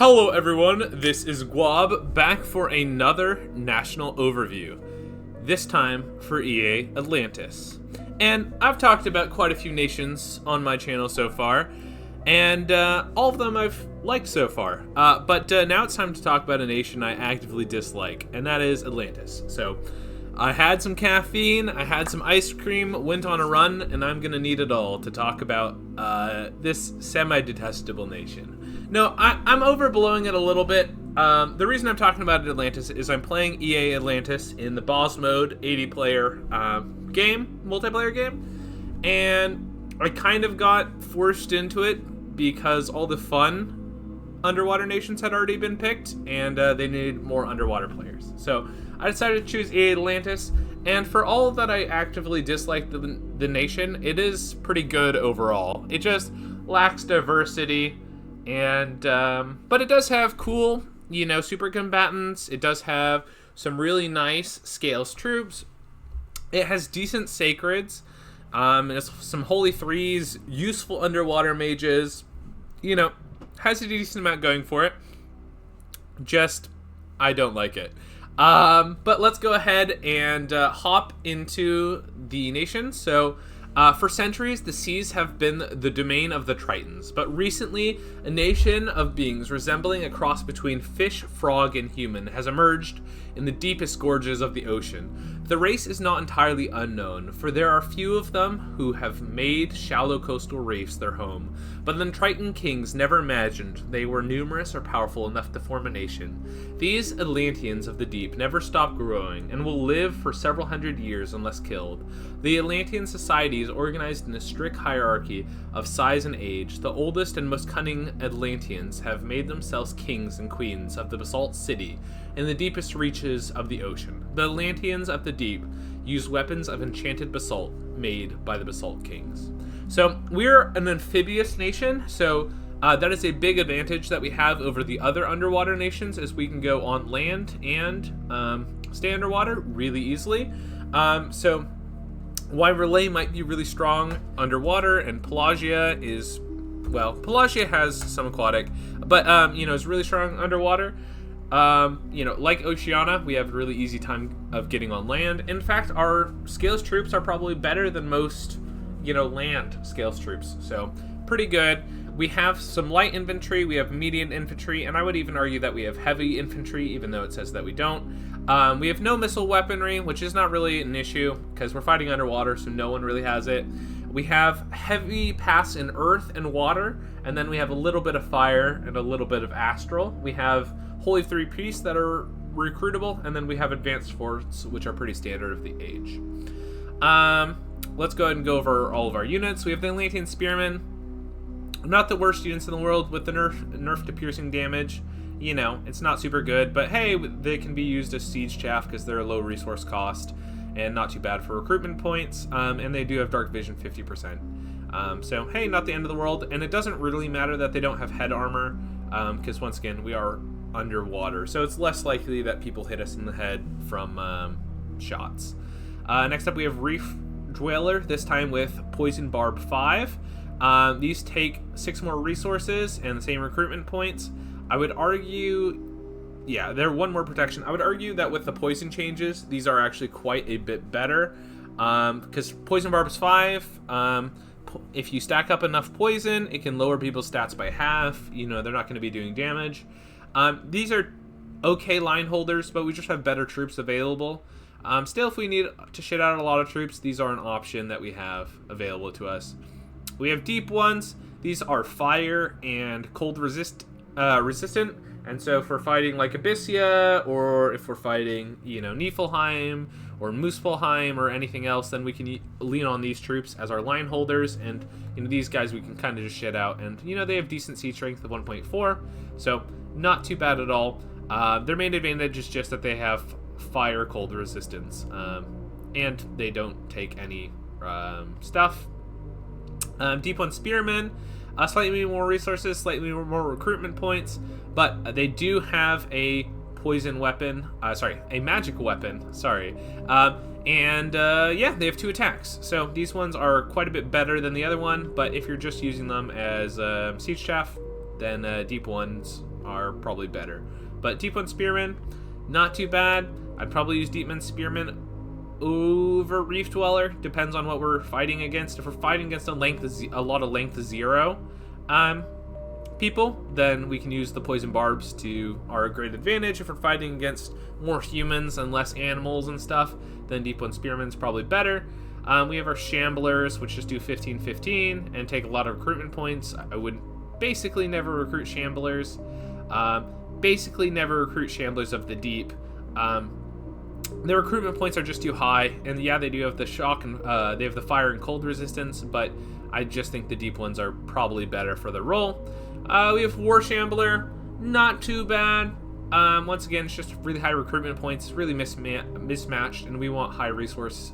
Hello everyone, this is Guab back for another national overview, this time for EA Atlantis. And I've talked about quite a few nations on my channel so far, and all of them I've liked so far. But now it's time to talk about a nation I actively dislike, and that is Atlantis. So I had some caffeine, I had some ice cream, went on a run, and I'm gonna need it all to talk about this semi-detestable nation. No, I'm overblowing it a little bit. The reason I'm talking about Atlantis is I'm playing EA Atlantis in the boss mode 80-player multiplayer game, and I kind of got forced into it because all the fun underwater nations had already been picked, and they needed more underwater players. So I decided to choose EA Atlantis, and for all that I actively dislike the nation, it is pretty good overall. It just lacks diversity. And but it does have cool, super combatants. It does have some really nice scales troops. It has decent sacreds. It's some holy threes, useful underwater mages. Has a decent amount going for it. Just, I don't like it. But let's go ahead and hop into the nation. So, for centuries, the seas have been the domain of the Tritons, but recently, a nation of beings resembling a cross between fish, frog, and human has emerged in the deepest gorges of the ocean. The race is not entirely unknown, for there are few of them who have made shallow coastal reefs their home, but the Triton kings never imagined they were numerous or powerful enough to form a nation. These Atlanteans of the deep never stop growing, and will live for several hundred years unless killed. The Atlantean society is organized in a strict hierarchy of size and age. The oldest and most cunning Atlanteans have made themselves kings and queens of the Basalt City in the deepest reaches of the ocean. The Atlanteans of the deep use weapons of enchanted basalt made by the Basalt Kings. So we're an amphibious nation, so that is a big advantage that we have over the other underwater nations, as we can go on land and stay underwater really easily. So while Relay might be really strong underwater, and Pelagia has some aquatic, but is really strong underwater. Like Oceania, we have a really easy time of getting on land. In fact, our scales troops are probably better than most, land scales troops. So pretty good. We have some light infantry, we have medium infantry, and I would even argue that we have heavy infantry, even though it says that we don't. We have no missile weaponry, which is not really an issue, because we're fighting underwater, so no one really has it. We have heavy pass in earth and water, and then we have a little bit of fire and a little bit of astral. We have Holy Three Priests that are recruitable, and then we have advanced forts, which are pretty standard of the age. Let's go ahead and go over all of our units. We have the Atlantean Spearmen. Not the worst units in the world with the nerf to piercing damage. It's not super good, but hey, they can be used as siege chaff because they're a low resource cost and not too bad for recruitment points. And they do have dark vision 50%. So hey, not the end of the world. And it doesn't really matter that they don't have head armor, because once again, we are underwater, so it's less likely that people hit us in the head from shots. Next up, we have Reef Dweller, this time with Poison Barb 5. These take 6 more resources and the same recruitment points. I would argue, they're 1 more protection. I would argue that with the poison changes, these are actually quite a bit better, because Poison Barb is 5. If you stack up enough poison, it can lower people's stats by half. They're not going to be doing damage. These are okay line holders, but we just have better troops available. Still, if we need to shit out a lot of troops, these are an option that we have available to us. We have deep ones. These are fire and cold resistant, and so if we're fighting like Abyssia, or if we're fighting, Niflheim or Muspelheim or anything else, then we can lean on these troops as our line holders, and these guys we can kind of just shit out, and they have decent siege strength of 1.4, so not too bad at all. Their main advantage is just that they have fire cold resistance, and they don't take any stuff. Deep One Spearmen, slightly more resources, slightly more recruitment points, but they do have a poison weapon, a magic weapon, and they have 2 attacks. So these ones are quite a bit better than the other one, but if you're just using them as siege chaff, then Deep Ones are probably better. But Deep One Spearmen, not too bad. I'd probably use Deep One Spearmen over Reef Dweller. Depends on what we're fighting against. If we're fighting against a lot of length 0 people, then we can use the poison barbs to our great advantage. If we're fighting against more humans and less animals and stuff, then Deep One Spearmen's probably better. We have our Shamblers, which just do 15-15 and take a lot of recruitment points. I would basically never recruit Shamblers. Basically never recruit Shamblers of the Deep. Their recruitment points are just too high, and yeah, they do have the shock and they have the fire and cold resistance, but I just think the deep ones are probably better for the role. We have War Shambler, not too bad. Once again, it's just really high recruitment points, really mismatched, and we want high resources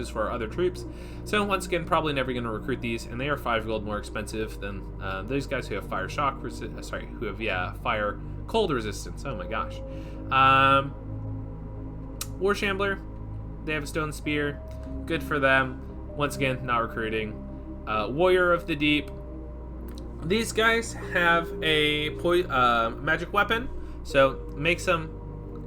for our other troops. So once again, probably never going to recruit these, and they are 5 gold more expensive than those guys who have fire fire cold resistance. Oh my gosh. War Shambler, they have a stone spear, good for them. Once again, not recruiting. Warrior of the Deep, these guys have a magic weapon, so makes them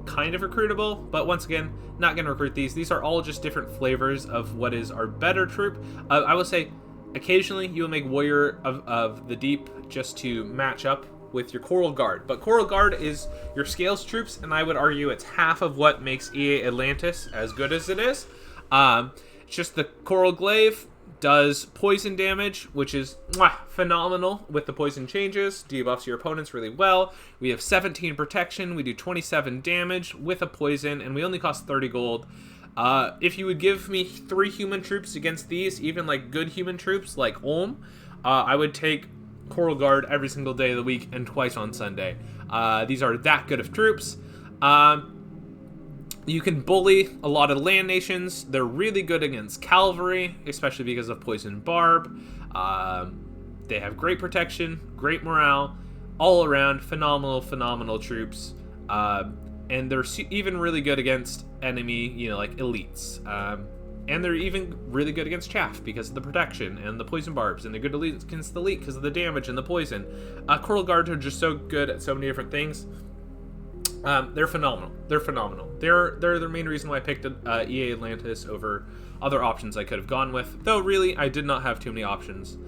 kind of recruitable, but once again, not going to recruit these. These are all just different flavors of what is our better troop. I will say, occasionally you will make Warrior of the Deep just to match up with your Coral Guard, but Coral Guard is your Scales troops, and I would argue it's half of what makes EA Atlantis as good as it is. It's just the Coral Glaive does poison damage, which is phenomenal with the poison changes, debuffs your opponents really well. We have 17 protection, we do 27 damage with a poison, and we only cost 30 gold. If you would give me 3 human troops against these, even like good human troops like Ulm, I would take Coral Guard every single day of the week and twice on Sunday. These are that good of troops. You can bully a lot of land nations. They're really good against cavalry, especially because of Poison Barb. They have great protection, great morale, all around phenomenal troops. And they're even really good against enemy, like elites. And they're even really good against chaff because of the protection and the poison barbs, and they're good against the elite because of the damage and the poison. Coral Guards are just so good at so many different things. They're phenomenal. They're the main reason why I picked EA Atlantis over other options I could have gone with. Though really, I did not have too many options.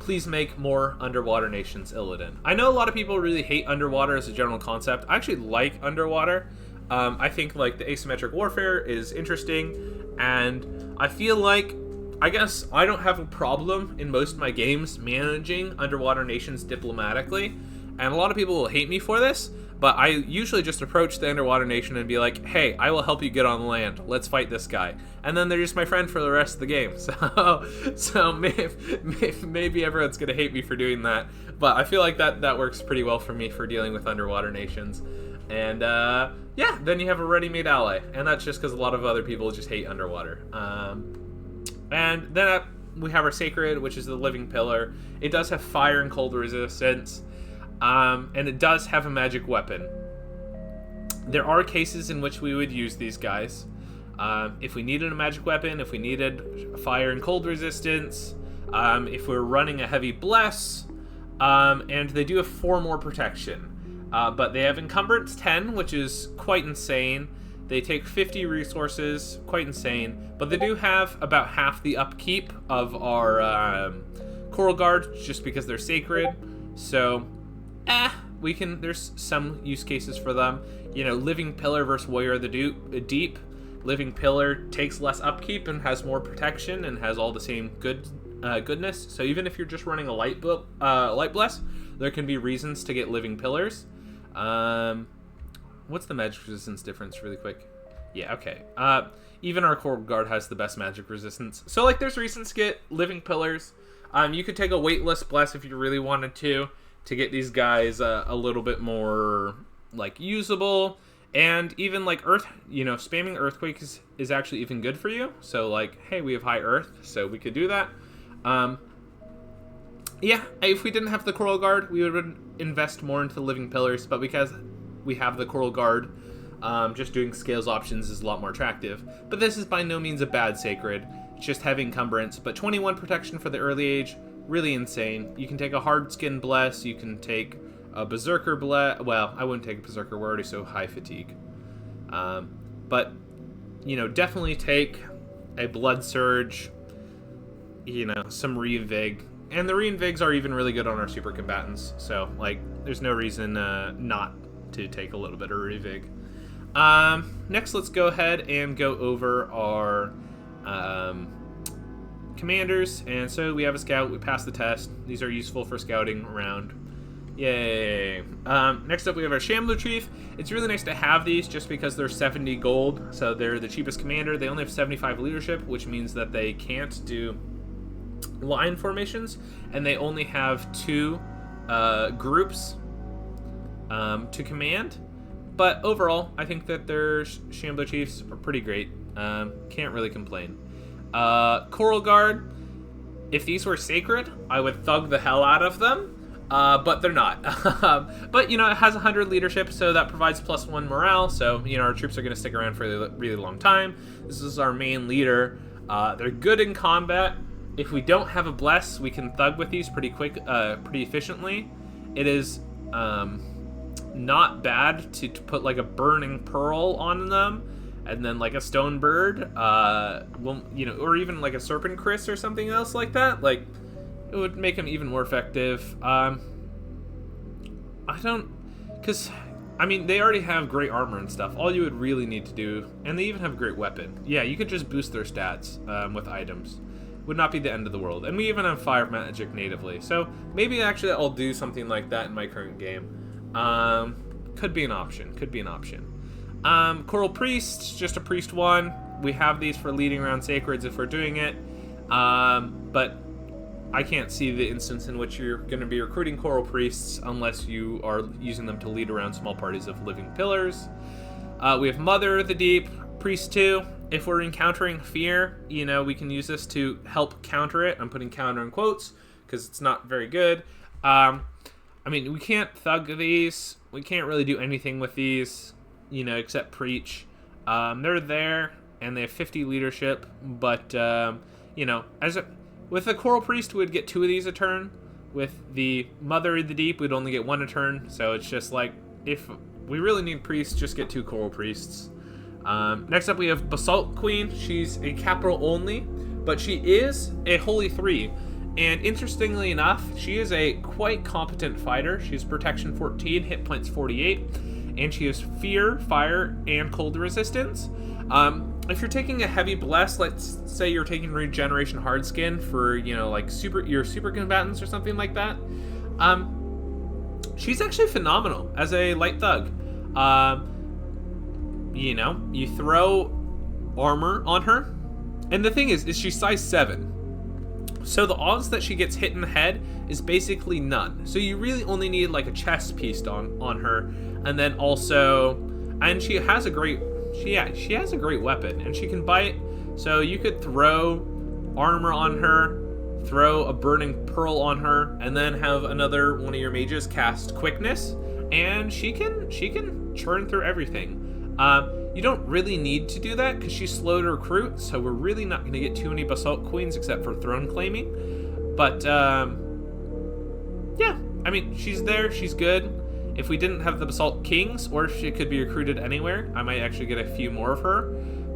Please make more underwater nations Illidan. I know a lot of people really hate underwater as a general concept. I actually like underwater. I think like the asymmetric warfare is interesting. And I feel like, I guess I don't have a problem in most of my games managing underwater nations diplomatically. And a lot of people will hate me for this, but I usually just approach the underwater nation and be like, hey, I will help you get on land. Let's fight this guy. And then they're just my friend for the rest of the game. So maybe everyone's going to hate me for doing that. But I feel like that works pretty well for me for dealing with underwater nations. And yeah, then you have a ready-made ally, and that's just because a lot of other people just hate underwater. And then we have our Sacred, which is the Living Pillar. It does have fire and cold resistance, and it does have a magic weapon. There are cases in which we would use these guys. If we needed a magic weapon, if we needed fire and cold resistance, if we're running a heavy bless, and they do have 4 more protection. But they have Encumbrance 10, which is quite insane. They take 50 resources, quite insane. But they do have about half the upkeep of our Coral Guard, just because they're sacred. So, there's some use cases for them. Living Pillar versus Warrior of the Deep. Living Pillar takes less upkeep and has more protection and has all the same goodness. So even if you're just running a light bless, there can be reasons to get Living Pillars. What's the magic resistance difference really quick? Yeah, okay. Even our Coral Guard has the best magic resistance. So there's reasons to get Living Pillars. You could take a weightless bless if you really wanted to get these guys a little bit more usable. And even Earth, spamming Earthquake is actually even good for you. So hey, we have high Earth, so we could do that. Yeah, if we didn't have the Coral Guard, we would invest more into the Living Pillars, but because we have the Coral Guard, just doing Scales options is a lot more attractive. But this is by no means a bad Sacred, it's just having Encumbrance, but 21 protection for the early age, really insane. You can take a hard skin bless, you can take a berserker bless. Well, I wouldn't take a berserker, we're already so high fatigue. But, you know, definitely take a blood surge, you know, some reinvig. And the reinvigs are even really good on our super combatants, so, like, there's no reason not to take a little bit of revig. Next, let's go ahead and go over our commanders. And so we have a scout. We passed the test. These are useful for scouting around. Yay. Next up, we have our Shambler Chief. It's really nice to have these just because they're 70 gold, so they're the cheapest commander. They only have 75 leadership, which means that they can't do line formations, and they only have 2 groups to command. But overall, I think that their Shambler Chiefs are pretty great. Can't really complain. Coral Guard, if these were sacred, I would thug the hell out of them. But they're not. But, you know, it has 100 leadership, so that provides +1 morale. So, you know, our troops are going to stick around for a really long time. This is our main leader. They're good in combat. If we don't have a bless, we can thug with these pretty efficiently. It is not bad to put like a burning pearl on them, and then like a stone bird, you know, or even like a serpent Chris or something else like that. Like, it would make them even more effective. I mean, they already have great armor and stuff. All you would really need to do, and they even have a great weapon. Yeah, you could just boost their stats with items. Would not be the end of the world. And we even have fire magic natively. So maybe actually I'll do something like that in my current game. Could be an option. Coral Priest, just a priest 1. We have these for leading around sacreds if we're doing it. But I can't see the instance in which you're going to be recruiting Coral Priests unless you are using them to lead around small parties of living pillars. We have Mother of the Deep, Priest 2. If we're encountering fear, you know, we can use this to help counter it. I'm putting counter in quotes because it's not very good. I mean, we can't thug these. We can't really do anything with these, you know, except preach. They're there, and they have 50 leadership, but, you know, with the Coral Priest, we'd get 2 of these a turn. With the Mother of the Deep, we'd only get 1 a turn, so it's just like, if we really need priests, just get 2 Coral Priests. Next up, we have Basalt Queen. She's a capital only, but she is a Holy 3. And interestingly enough, she is a quite competent fighter. She has protection 14, hit points 48, and she has fear, fire, and cold resistance. If you're taking a heavy bless, let's say you're taking regeneration hard skin for, you know, like your super combatants or something like that, she's actually phenomenal as a light thug. You know, you throw armor on her, and the thing is she's size 7. So the odds that she gets hit in the head is basically none. So you really only need like a chest piece on her, and then also, and she has a great weapon, and she can bite. So you could throw armor on her, throw a burning pearl on her, and then have another one of your mages cast quickness, and she can churn through everything. You don't really need to do that because she's slow to recruit, so we're really not going to get too many Basalt Queens except for throne claiming. But, yeah, I mean, she's there, she's good. If we didn't have the Basalt Kings, or if she could be recruited anywhere, I might actually get a few more of her.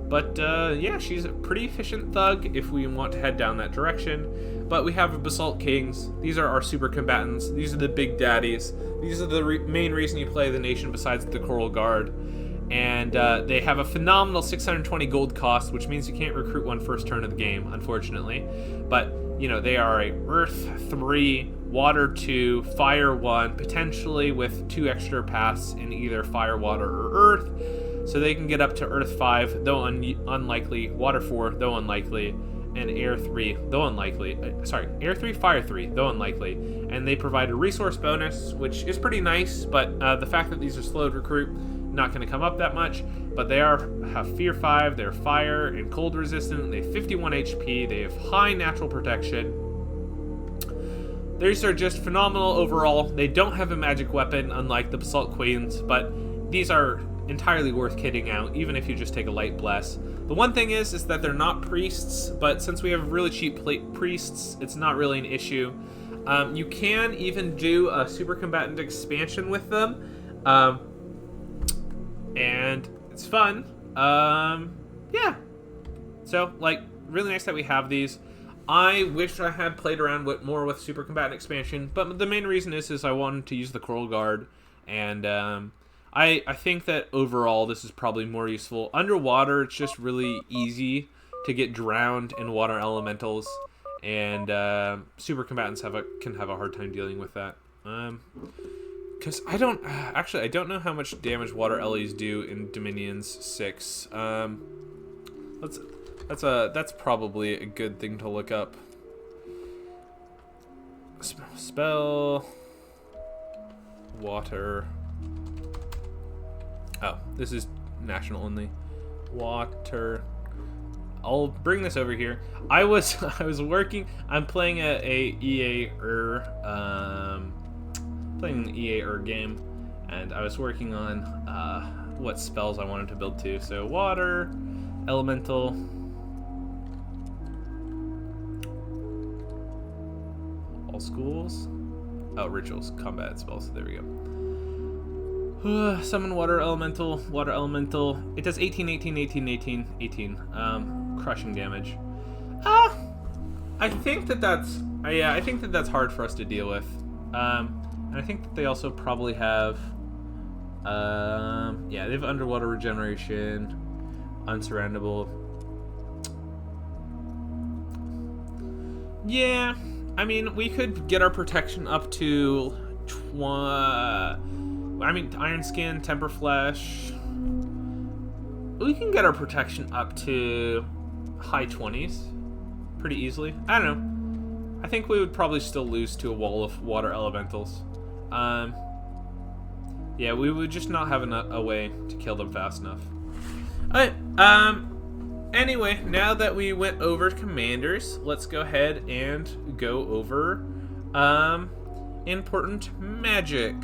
But, yeah, she's a pretty efficient thug if we want to head down that direction. But we have Basalt Kings. These are our super combatants. These are the big daddies. These are the main reason you play the nation besides the Coral Guard. And they have a phenomenal 620 gold cost, which means you can't recruit one first turn of the game, unfortunately. But, you know, they are a Earth 3, Water 2, Fire 1, potentially with 2 extra paths in either Fire, Water, or Earth. So they can get up to Earth 5, though unlikely, Water 4, though unlikely, and Air 3, though unlikely. Air 3, Fire 3, though unlikely. And they provide a resource bonus, which is pretty nice, but the fact that these are slow to recruit, not going to come up that much. But they have Fear 5, they're fire and cold resistant, they have 51 HP, they have high natural protection. These are just phenomenal overall. They don't have a magic weapon, unlike the Basalt Queens, but these are entirely worth kitting out, even if you just take a light bless. The one thing is that they're not priests, but since we have really cheap priests, it's not really an issue. You can even do a super combatant expansion with them, and it's fun. Yeah. So, like, really nice that we have these. I wish I had played around more with super combatant expansion, but the main reason is I wanted to use the Coral Guard, and I think that overall this is probably more useful. Underwater, it's just really easy to get drowned in water elementals, and super combatants can have a hard time dealing with that. Because I don't know how much damage water Ellies do in Dominions 6. That's probably a good thing to look up. Spell water. Oh, this is national only. Water. I'll bring this over here. I was working. I'm playing a EA playing an EA game, and I was working on what spells I wanted to build to. So water, elemental. All schools. Oh, rituals, combat spells. There we go. Summon water elemental. It does 18. Crushing damage. I think that's hard for us to deal with. And I think that they also probably have. They have underwater regeneration, unsurroundable. Yeah. I mean, we could get our protection up to Iron Skin, Temper Flesh. We can get our protection up to high 20s pretty easily. I don't know. I think we would probably still lose to a wall of water elementals. Yeah, we would just not have a way to kill them fast enough. Alright, anyway, now that we went over commanders, let's go ahead and go over important magic.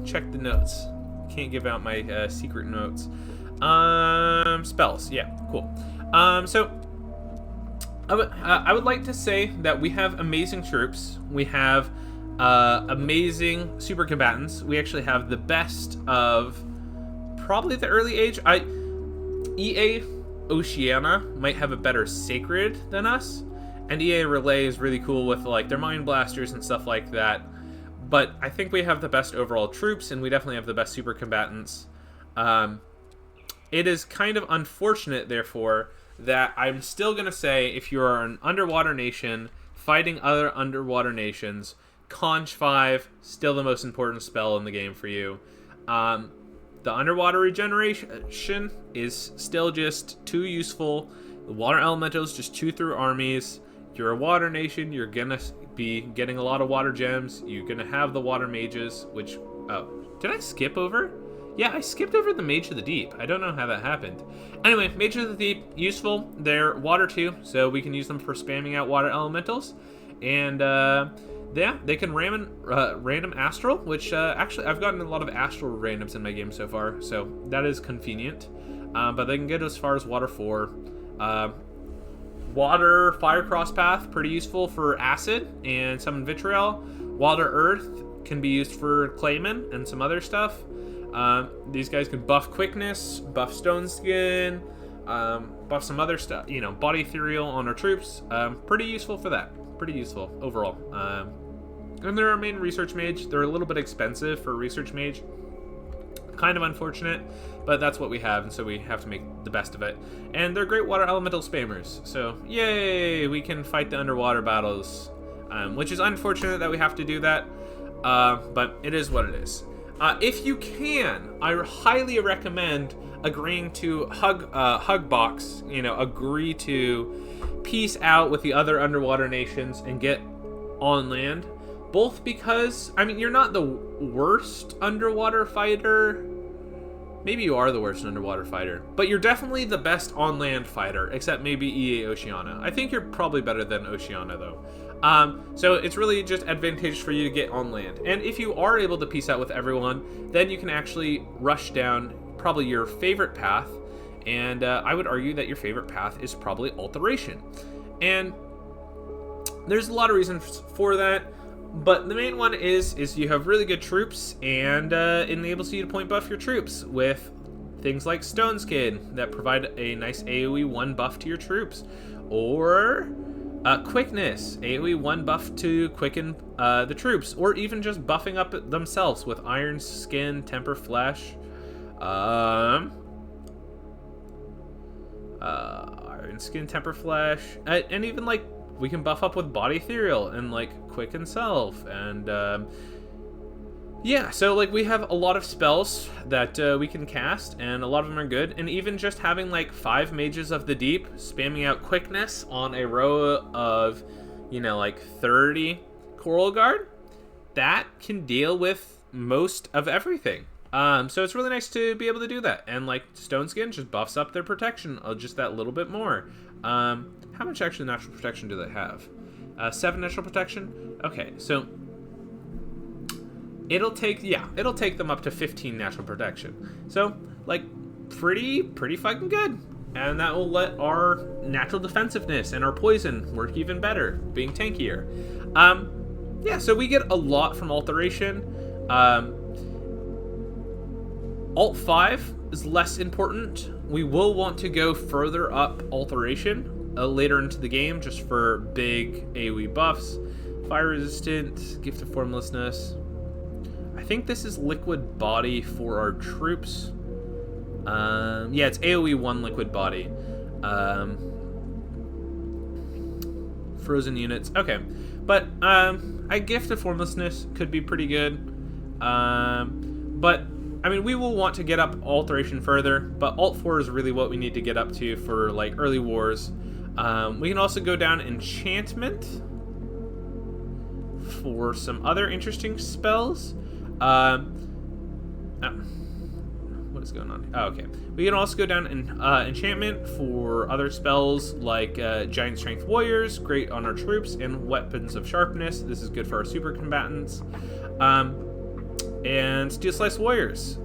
Check the notes. Can't give out my secret notes. Spells. Yeah, cool. So I would like to say that we have amazing troops. We have amazing super combatants. We actually have the best of probably the early age. EA Oceania might have a better sacred than us, and EA Relay is really cool with like their mind blasters and stuff like that. But I think we have the best overall troops, and we definitely have the best super combatants. It is kind of unfortunate, therefore, that I'm still going to say if you are an underwater nation fighting other underwater nations, Conch 5, still the most important spell in the game for you. The underwater regeneration is still just too useful. The water elementals just chew through armies. You're a water nation, you're going to be getting a lot of water gems. You're going to have the water mages, which... Oh, did I skip over? Yeah, I skipped over the Mage of the Deep. I don't know how that happened. Anyway, Mage of the Deep, useful. They're water too, so we can use them for spamming out water elementals. And, yeah, they can random astral, which, actually, I've gotten a lot of astral randoms in my game so far, so that is convenient. But they can get as far as water 4. Water Fire Cross Path, pretty useful for acid and summon vitriol. Water Earth can be used for Clayman and some other stuff. These guys can buff quickness, buff stone skin, buff some other stuff, body ethereal on our troops. Pretty useful for that. Pretty useful overall. And they're our main research mage. They're a little bit expensive for a research mage. Kind of unfortunate, but that's what we have, and so we have to make the best of it. And they're great water elemental spammers, so yay, we can fight the underwater battles, which is unfortunate that we have to do that, but it is what it is. If you can, I highly recommend agreeing to Hugbox, agree to peace out with the other underwater nations and get on land. Both because, you're not the worst underwater fighter. Maybe you are the worst underwater fighter. But you're definitely the best on land fighter, except maybe EA Oceania. I think you're probably better than Oceania, though. So it's really just advantageous for you to get on land. And if you are able to peace out with everyone, then you can actually rush down probably your favorite path. And I would argue that your favorite path is probably Alteration. And there's a lot of reasons for that. But the main one is you have really good troops, and it enables you to point buff your troops with things like Stone Skin that provide a nice AoE 1 buff to your troops. Or Quickness, AoE 1 buff to quicken the troops. Or even just buffing up themselves with Iron Skin, Temper Flesh. Iron Skin, Temper Flesh. And even like we can buff up with Body Ethereal and like Quicken Self. And yeah, so like we have a lot of spells that we can cast, and a lot of them are good. And even just having like 5 Mages of the Deep spamming out Quickness on a row of, you know, like 30 Coral Guard, that can deal with most of everything. So it's really nice to be able to do that. And like Stone Skin just buffs up their protection just that little bit more. How much actually natural protection do they have? 7 natural protection? Okay, so it'll take them up to 15 natural protection. So, like, pretty fucking good. And that will let our natural defensiveness and our poison work even better, being tankier. Yeah, so we get a lot from Alteration. Alt 5 is less important. We will want to go further up Alteration later into the game, just for big AoE buffs. Fire Resistant, Gift of Formlessness. I think this is Liquid Body for our troops. Yeah, it's AoE 1 Liquid Body. Frozen units. Okay. But a Gift of Formlessness could be pretty good. But I mean, we will want to get up Alteration further, but Alt 4 is really what we need to get up to for like early wars. We can also go down Enchantment for some other interesting spells. What is going on? Oh, okay. We can also go down Enchantment for other spells like Giant Strength Warriors, great on our troops, and Weapons of Sharpness. This is good for our super combatants. And Steel Slice Warriors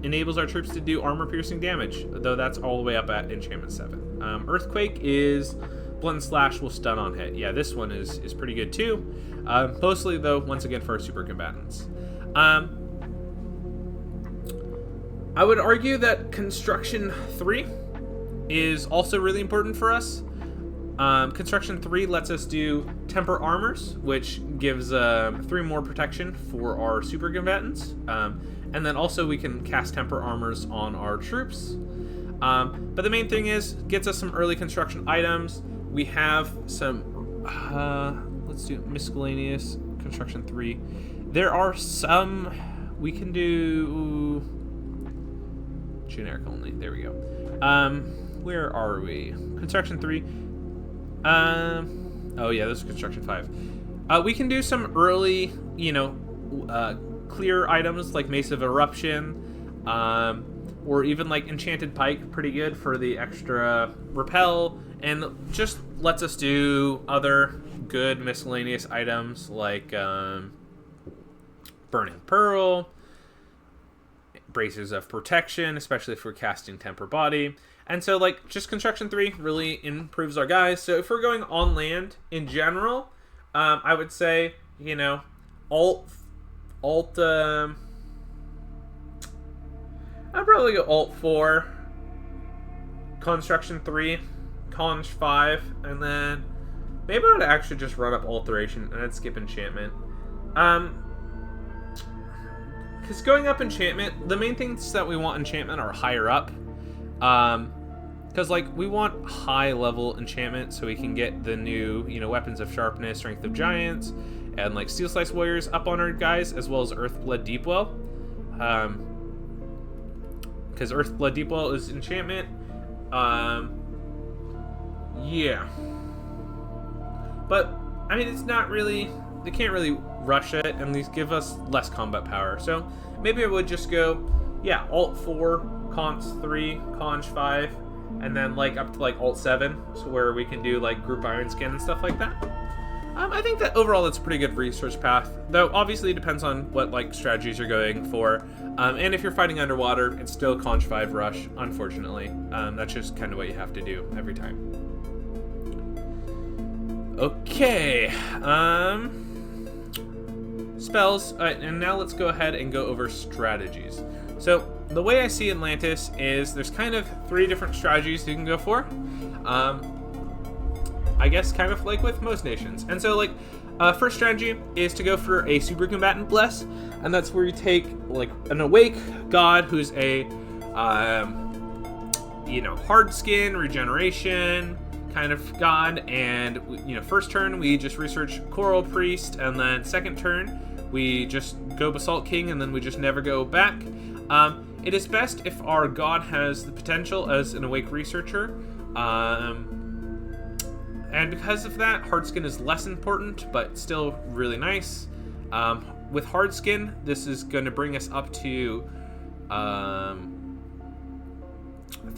enables our troops to do armor-piercing damage, though that's all the way up at Enchantment 7. Earthquake is Blunt Slash will stun on hit. Yeah, this one is pretty good too. Mostly, though, once again, for our super combatants. I would argue that Construction 3 is also really important for us. Construction 3 lets us do Temper Armors, which gives 3 more protection for our super combatants. And then also we can cast Temper Armors on our troops. But the main thing is, gets us some early construction items. We have some, let's do Miscellaneous Construction 3. There are some, we can do generic only. There we go. Where are we? Construction 3. Oh yeah, this is Construction 5. We can do some early, clear items like Mace of Eruption, or even like Enchanted Pike, pretty good for the extra repel, and just lets us do other good miscellaneous items like Burning Pearl, Braces of Protection, especially if we're casting Temper Body. And so, like, just Construction 3 really improves our guys. So if we're going on land in general, I would say, I'd probably go Alt 4, Construction 3, Conj 5, and then maybe I would actually just run up Alteration and I'd skip Enchantment. Because going up Enchantment, the main things that we want Enchantment are higher up. Because, like, we want high-level Enchantment so we can get the new, Weapons of Sharpness, Strength of Giants, and, like, Steel Slice Warriors up on our guys, as well as Earthblood Deepwell. Because Earthblood Deepwell is Enchantment. Yeah. But, I mean, it's not really... They can't really rush it, and these give us less combat power. So, maybe I would just go, Alt 4, Cons 3, Conj 5, and then, like, up to, like, Alt 7, so where we can do, like, Group Iron Skin and stuff like that. I think that overall it's a pretty good research path, though obviously it depends on what like strategies you're going for. And if you're fighting underwater, it's still Conch 5 Rush, unfortunately. That's just kind of what you have to do every time. Okay. Spells. Alright, and now let's go ahead and go over strategies. So, the way I see Atlantis is there's kind of 3 different strategies you can go for. I guess kind of like with most nations. And so, like, first strategy is to go for a super combatant bless, and that's where you take like an awake god who's a hard skin regeneration kind of god, and first turn we just research Coral Priest, and then second turn we just go Basalt King, and then we just never go back. It is best if our god has the potential as an awake researcher. And because of that, hard skin is less important, but still really nice. With hard skin, this is going to bring us up to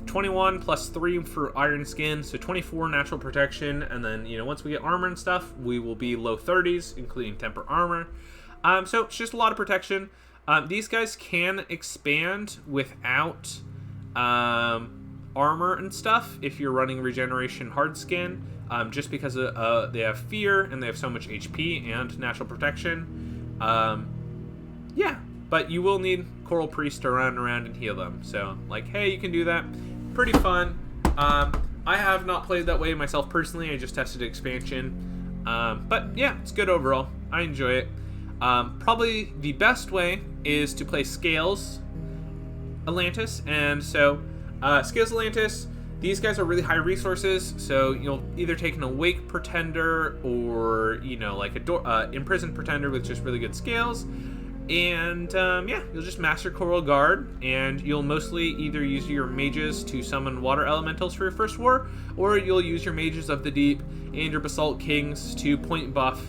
21 plus 3 for iron skin, so 24 natural protection. And then, once we get armor and stuff, we will be low 30s, including temper armor. So it's just a lot of protection. These guys can expand without armor and stuff if you're running regeneration hard skin. Just because they have fear and they have so much HP and natural protection. Yeah, but you will need Coral Priest to run around and heal them. So, like, hey, you can do that. Pretty fun. I have not played that way myself personally. I just tested expansion. But yeah, it's good overall. I enjoy it. Probably the best way is to play Scales Atlantis. And so, Scales Atlantis, these guys are really high resources, so you'll either take an Awake Pretender or, like a Imprisoned Pretender with just really good scales. And, yeah, you'll just master Coral Guard, and you'll mostly either use your mages to summon water elementals for your first war, or you'll use your mages of the deep and your Basalt Kings to point buff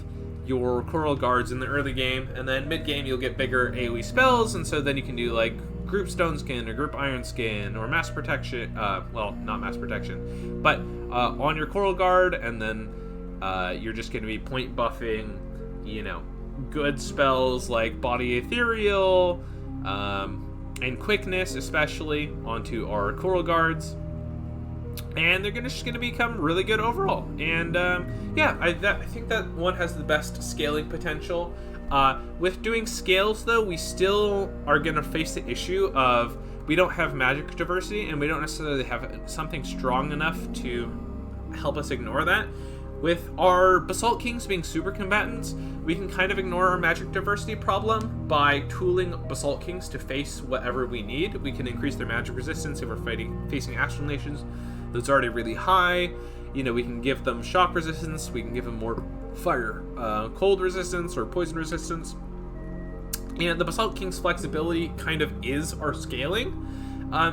your Coral Guards in the early game, and then mid-game you'll get bigger AoE spells, and so then you can do, like, Group Stone Skin or Group Iron Skin or Mass Protection, well, not Mass Protection, but on your Coral Guard, and then you're just going to be point buffing, good spells like Body Ethereal and Quickness, especially, onto our Coral Guards. And they're just going to become really good overall. And yeah, I think that one has the best scaling potential. With doing scales, though, we still are going to face the issue of we don't have magic diversity, and we don't necessarily have something strong enough to help us ignore that. With our Basalt Kings being super combatants, we can kind of ignore our magic diversity problem by tooling Basalt Kings to face whatever we need. We can increase their magic resistance if we're facing astral nations that's already really high. We can give them shock resistance, we can give them more fire, cold resistance or poison resistance. And the Basalt King's flexibility kind of is our scaling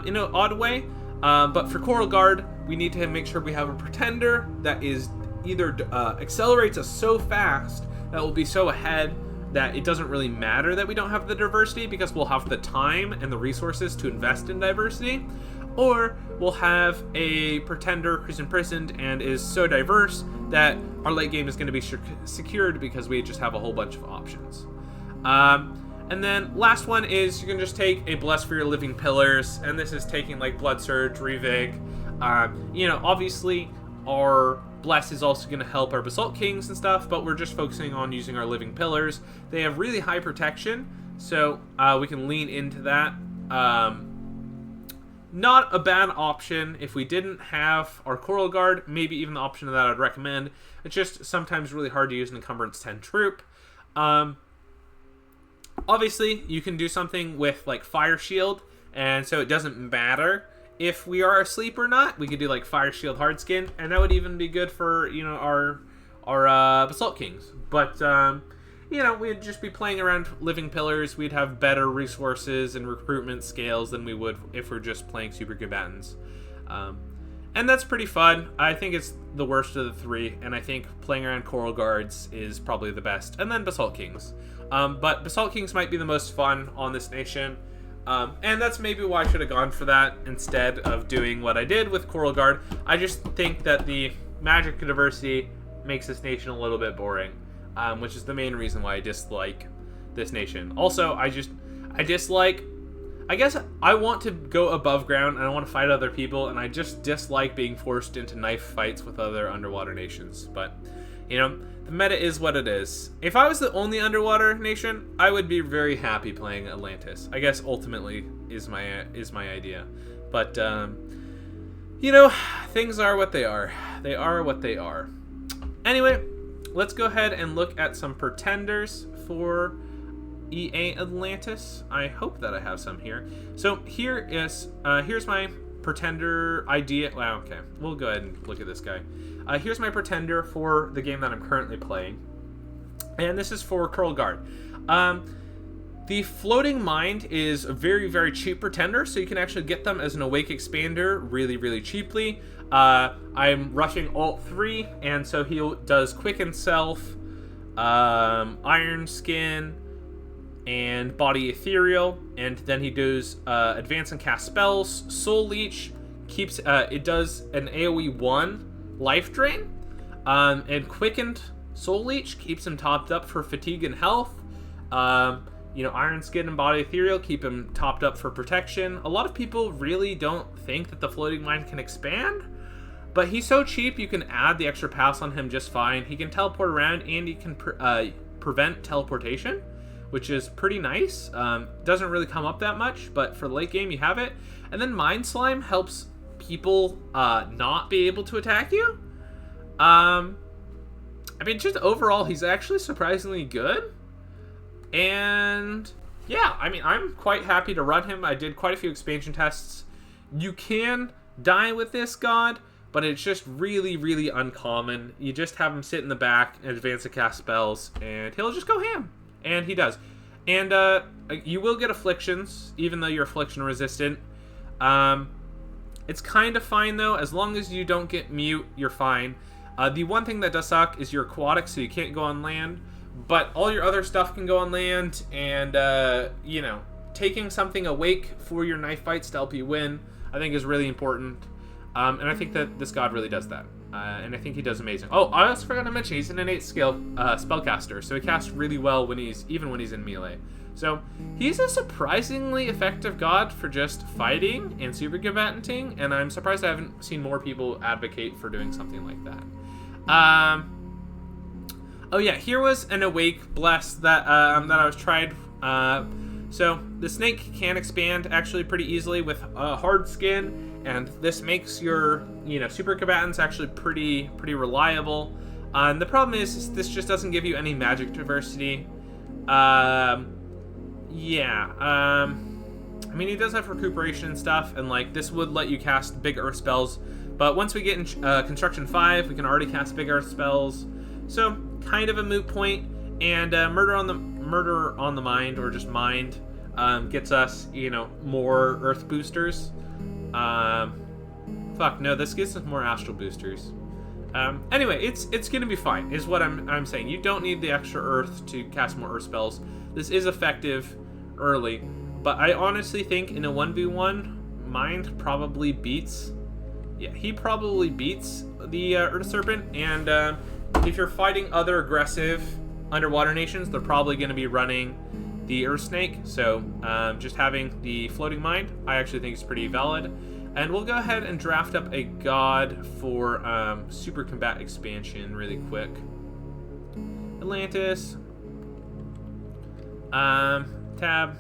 in an odd way. But for Coral Guard, we need to make sure we have a Pretender that is either accelerates us so fast that will be so ahead that it doesn't really matter that we don't have the diversity, because we'll have the time and the resources to invest in diversity. Or we'll have a Pretender who's imprisoned and is so diverse that our late game is going to be secured because we just have a whole bunch of options. And then last one is you can just take a Bless for your Living Pillars, and this is taking like Blood Surge, Revig. Obviously our Bless is also going to help our Basalt Kings and stuff, but we're just focusing on using our Living Pillars. They have really high protection, so we can lean into that. Not a bad option if we didn't have our Coral Guard. Maybe even the option that I'd recommend. It's just sometimes really hard to use an Encumbrance 10 troop. Obviously, you can do something with like Fire Shield, and so it doesn't matter if we are asleep or not. We could do like Fire Shield hard skin, and that would even be good for our Basalt Kings. But we'd just be playing around Living Pillars. We'd have better resources and recruitment scales than we would if we're just playing super combatants. And that's pretty fun. I think it's the worst of the 3, and I think playing around Coral Guards is probably the best. And then Basalt Kings. But Basalt Kings might be the most fun on this nation. And that's maybe why I should have gone for that instead of doing what I did with Coral Guard. I just think that the magic diversity makes this nation a little bit boring, which is the main reason why I dislike this nation. Also, I dislike. I guess I want to go above ground and I want to fight other people, and I just dislike being forced into knife fights with other underwater nations. But, you know, the meta is what it is. If I was the only underwater nation, I would be very happy playing Atlantis. I guess ultimately is my idea. But, you know, things are what they are. They are what they are. Anyway, let's go ahead and look at some pretenders for EA Atlantis. I hope that I have some here. So here's my pretender idea. Wow, okay. We'll go ahead and look at this guy. Here's my pretender for the game that I'm currently playing. And this is for Curl Guard. The Floating Mind is a very, very cheap pretender, so you can actually get them as an Awake Expander really, really cheaply. I'm rushing Alt 3, and so he does Quicken Self, Iron Skin, and Body Ethereal, and then he does Advance and Cast Spells. Soul Leech keeps it does an AoE 1 life drain, and Quickened Soul Leech keeps him topped up for fatigue and health. You know, Iron Skin and Body Ethereal keep him topped up for protection. A lot of people really don't think that the Floating Mind can expand, but he's so cheap you can add the extra pass on him just fine. He can teleport around, and he can prevent teleportation, which is pretty nice. Doesn't really come up that much, but for the late game you have it. And then Mind Slime helps people not be able to attack you. I mean, just overall, he's actually surprisingly good. And yeah, I mean, I'm quite happy to run him. I did quite a few expansion tests. You can die with this god, but it's just really, really uncommon. You just have him sit in the back and advance to cast spells, and he'll just go ham. And he does. And you will get afflictions, even though you're affliction resistant. It's kind of fine, though. As long as you don't get mute, you're fine. The one thing that does suck is you're aquatic, so you can't go on land. But all your other stuff can go on land. And, you know, taking something awake for your knife fights to help you win, I think is really important. And I think that this god really does that. And I think he does amazing. Oh, I also forgot to mention, he's an innate skill spellcaster, so he casts really well even when he's in melee. So he's a surprisingly effective god for just fighting and super combatanting, and I'm surprised I haven't seen more people advocate for doing something like that. Oh yeah, here was an Awake Bless that I was tried. So the snake can expand actually pretty easily with hard skin. And this makes your, you know, super combatants actually pretty reliable. And the problem is this just doesn't give you any magic diversity. I mean, he does have recuperation and stuff, and like this would let you cast big earth spells. But once we get in construction 5, we can already cast big earth spells. So kind of a moot point. And murder on the mind, or just mind, gets us, you know, more earth boosters. Fuck, no, this gives us more astral boosters. Anyway, it's gonna be fine, is what I'm saying. You don't need the extra earth to cast more earth spells. This is effective early, but I honestly think in a 1v1, Mind probably beats... Yeah, he probably beats the Earth Serpent, and if you're fighting other aggressive underwater nations, they're probably gonna be running the Earth Snake, so just having the Floating Mind, I actually think is pretty valid. And we'll go ahead and draft up a god for Super Combat expansion really quick. Atlantis. Tab.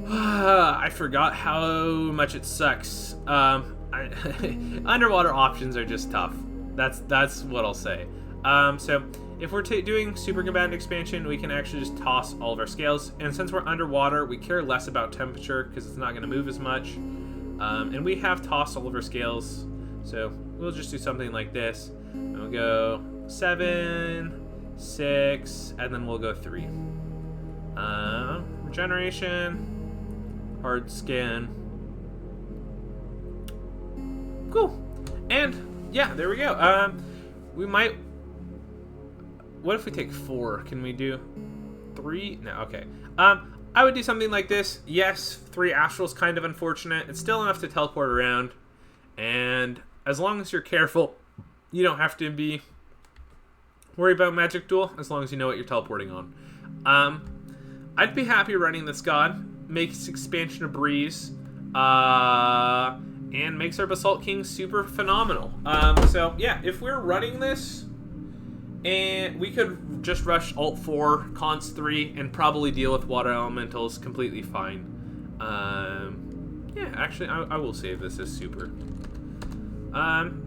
I forgot how much it sucks. Underwater options are just tough. That's what I'll say. So if we're doing Super Combatant expansion, we can actually just toss all of our scales. And since we're underwater, we care less about temperature because it's not going to move as much. And we have tossed all of our scales, so we'll just do something like this. And we'll go 7, 6, and then we'll go 3. Regeneration, hard skin. Cool. And yeah, there we go. We might... What if we take 4? Can we do 3? No, okay. I would do something like this. Yes, 3 astral's kind of unfortunate. It's still enough to teleport around. And as long as you're careful, you don't have to be worry about Magic Duel as long as you know what you're teleporting on. I'd be happy running this god. Makes expansion a breeze. And makes our Basalt King super phenomenal. So yeah, if we're running this, and we could just rush Alt 4, Cons 3, and probably deal with Water Elementals completely fine. Yeah, actually, I will save this as super.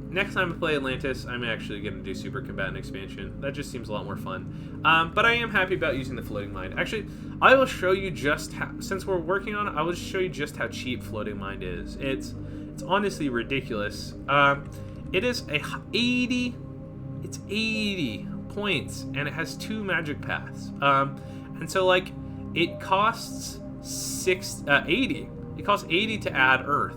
Next time I play Atlantis, I'm actually going to do Super Combatant Expansion. That just seems a lot more fun. But I am happy about using the Floating Mind. Actually, I will show you just how, since we're working on it, I will show you just how cheap Floating Mind is. It's honestly ridiculous. It is it's 80 points, and it has 2 magic paths. And so, like, it costs 80. It costs 80 to add Earth.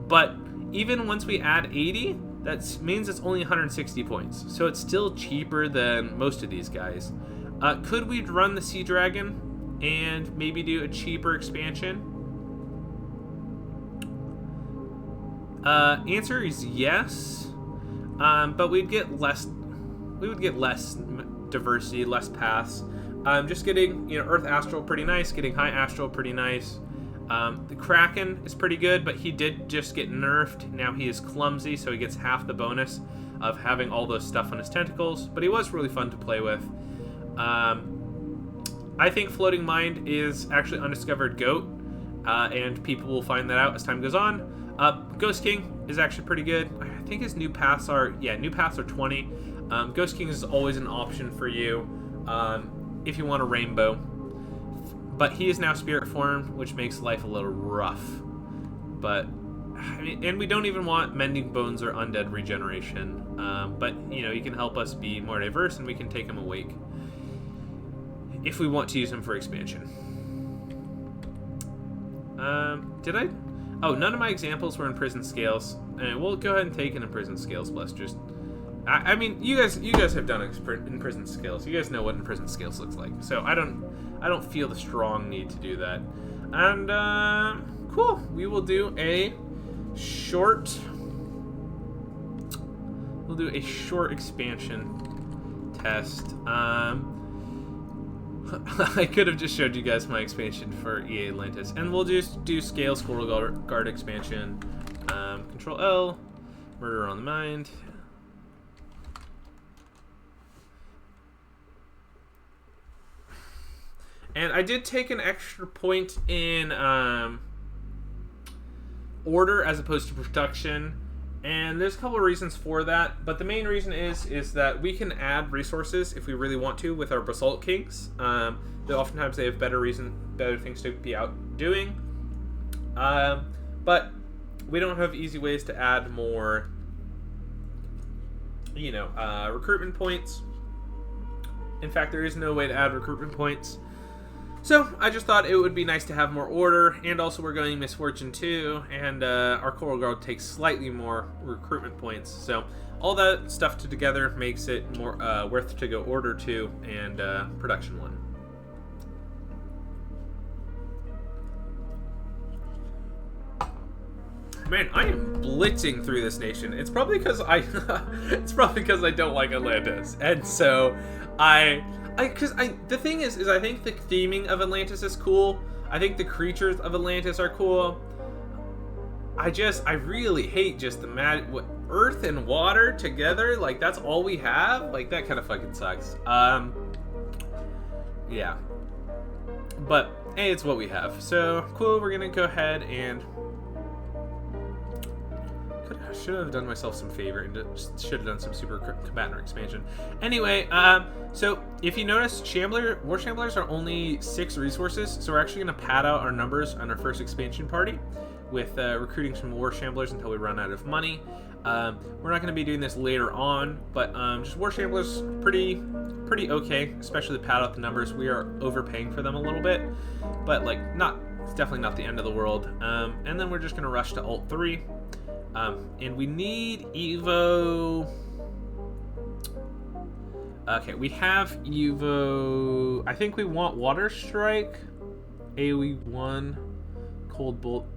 But even once we add 80, that means it's only 160 points. So it's still cheaper than most of these guys. Could we run the Sea Dragon and maybe do a cheaper expansion? Answer is yes. But we would get less diversity, less paths. Just getting, Earth Astral pretty nice, getting High Astral pretty nice. The Kraken is pretty good, but he did just get nerfed. Now he is clumsy, so he gets half the bonus of having all those stuff on his tentacles. But he was really fun to play with. I think Floating Mind is actually Undiscovered Goat, and people will find that out as time goes on. Ghost King is actually pretty good. I think his new paths are 20. Ghost King is always an option for you if you want a rainbow. But he is now spirit formed, which makes life a little rough. But, I mean, and we don't even want Mending Bones or Undead Regeneration. But, he can help us be more diverse, and we can take him awake if we want to use him for expansion. Did I? Oh, none of my examples were in Prison Scales. We'll go ahead and take an Imprisoned Scales Bless. I mean, you guys have done Imprisoned Scales. You guys know what Imprisoned Scales looks like. So I don't feel the strong need to do that. And cool. We will do a short. We'll do a short expansion test. I could have just showed you guys my expansion for EA Atlantis, and we'll just do Scale Squirrel Guard expansion. Control L, Murder on the Mind. And I did take an extra point in order as opposed to production, and there's a couple of reasons for that. But the main reason is that we can add resources if we really want to with our Basalt Kings. Oftentimes they have better things to be out doing. But we don't have easy ways to add more, recruitment points. In fact, there is no way to add recruitment points. So I just thought it would be nice to have more order, and also we're going Misfortune 2, and our Coral Guard takes slightly more recruitment points. So all that stuff together makes it more worth to go Order 2 and Production 1. Man, I am blitzing through this nation. It's probably because I don't like Atlantis, and so the thing is I think the theming of Atlantis is cool. I think the creatures of Atlantis are cool. I really hate just the earth and water together. Like, that's all we have. Like, that kind of fucking sucks. Yeah. But hey, it's what we have. So cool. We're gonna go ahead and should have done myself some favor and should have done some Super Combatant expansion. Anyway, so if you notice, War Shamblers are only 6 resources, so we're actually going to pad out our numbers on our first expansion party with recruiting some War Shamblers until we run out of money. We're not going to be doing this later on, but just War Shamblers pretty okay, especially to pad out the numbers. We are overpaying for them a little bit, but it's definitely not the end of the world. And then we're just going to rush to Alt 3. And we need Evo. Okay, we have Evo. I think we want Water Strike, AoE 1, Cold Bolt,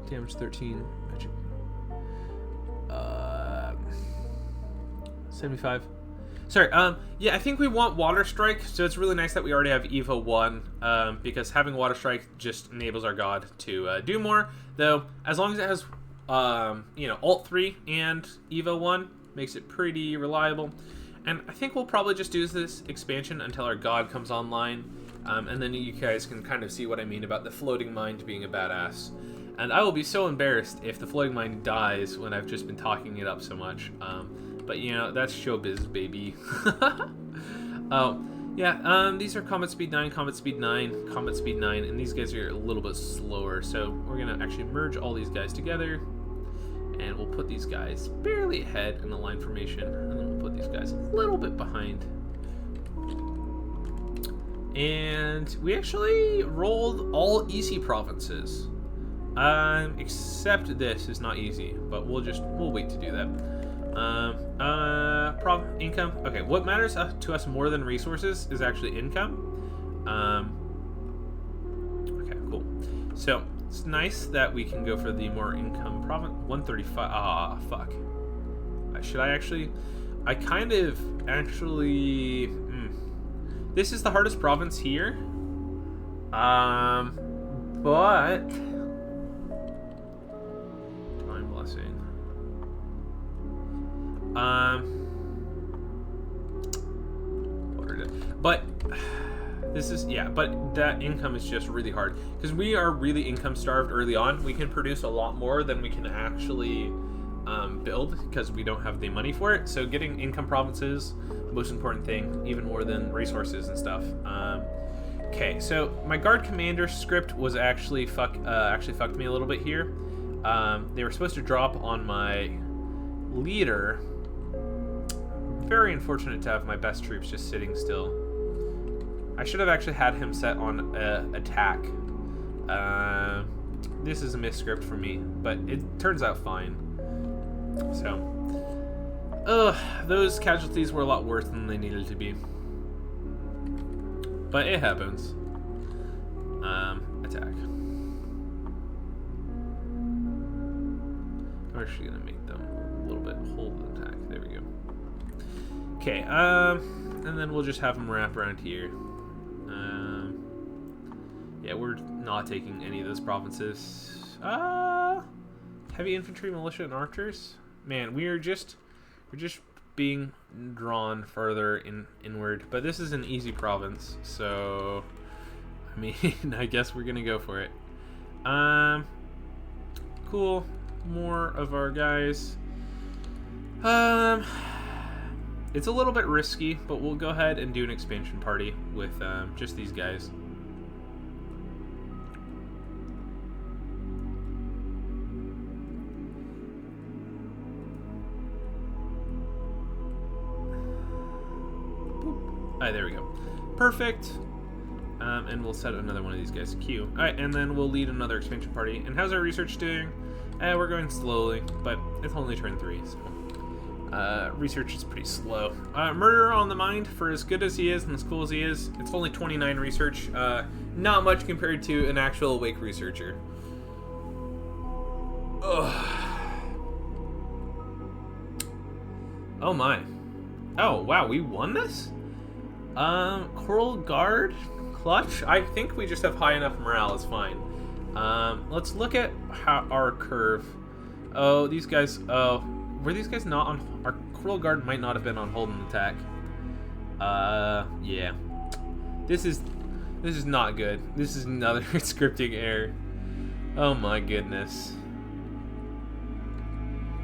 damage 13, magic. 75. Sorry, yeah, I think we want Water Strike, so it's really nice that we already have Evo 1, because having Water Strike just enables our god to do more, though, as long as it has, you know, Alt 3 and Evo 1, makes it pretty reliable, and I think we'll probably just do this expansion until our god comes online, and then you guys can kind of see what I mean about the Floating Mind being a badass. And I will be so embarrassed if the Floating Mind dies when I've just been talking it up so much. But, you know, that's showbiz, baby. Oh, yeah, these are Comet Speed 9, Comet Speed 9, Comet Speed 9, and these guys are a little bit slower. So we're going to actually merge all these guys together, and we'll put these guys barely ahead in the line formation, and then we'll put these guys a little bit behind. And we actually rolled all easy provinces. Except this is not easy, but we'll wait to do that. Income. Okay, what matters to us more than resources is actually income. Okay, cool. So it's nice that we can go for the more income province. 135. Ah, fuck. Should I actually? I kind of actually. This is the hardest province here. But. Divine Blessing. But this is, yeah, but that income is just really hard because we are really income starved early on. We can produce a lot more than we can actually build because we don't have the money for it. So getting income provinces, most important thing, even more than resources and stuff. Okay, so my guard commander script was actually fucked me a little bit here. They were supposed to drop on my leader. Very unfortunate to have my best troops just sitting still. I should have actually had him set on attack. This is a misscript for me, but it turns out fine. So, those casualties were a lot worse than they needed to be. But it happens. Attack. I'm actually gonna make them a little bit hold attack. There we go. Okay, and then we'll just have them wrap around here. Yeah, we're not taking any of those provinces. Heavy infantry, militia, and archers. Man, we're just being drawn further inward. But this is an easy province, so I mean, I guess we're gonna go for it. Cool. More of our guys. It's a little bit risky, but we'll go ahead and do an expansion party with just these guys. Alright, there we go. Perfect. And we'll set another one of these guys to queue. Alright, and then we'll lead another expansion party. And how's our research doing? We're going slowly, but it's only turn 3, so... research is pretty slow. Murderer on the mind, for as good as he is and as cool as he is, it's only 29 research. Not much compared to an actual awake researcher. Ugh. Oh my. Oh, wow, we won this? Coral Guard? Clutch? I think we just have high enough morale, it's fine. Let's look at how our curve. Oh, these guys, were these guys not on... Our Coral Guard might not have been on hold and attack. Yeah. This is not good. This is another scripting error. Oh my goodness.